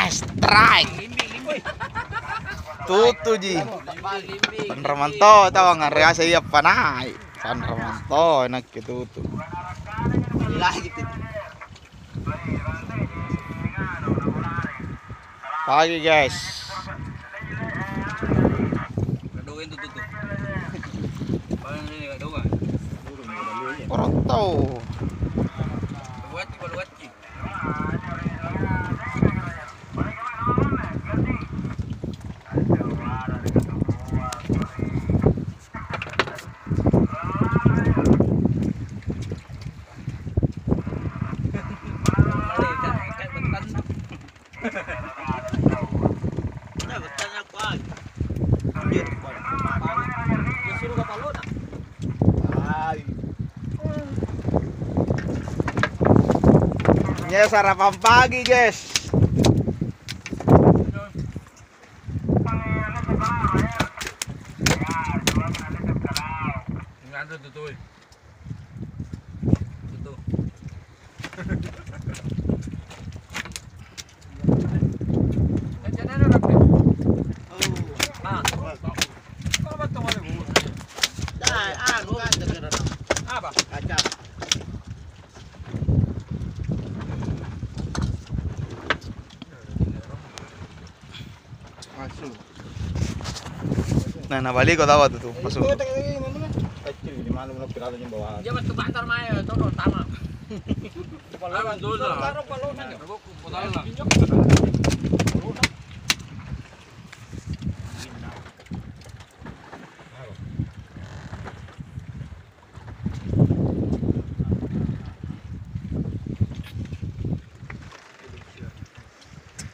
strike. Tutu ji. San Ramanto tahu nggak reasa iya panai. San Ramanto enak gitu tuh. Lagi gitu. Pagi guys. Gaduhin tuh. Paling ini gaduhan. Orang tahu. Baluaci. Ya sarapan pagi guys. Ada tuh. Apa? Kacang. Masuk. Nah, balik kau tahu tuh masuk. Di mana mau pirata yang bawa. Dia betul bantar maya, tuh tama. Kalau dulu. Taruh kalau nanya. Aku potong lah.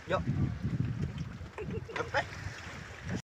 Yuk. Apa?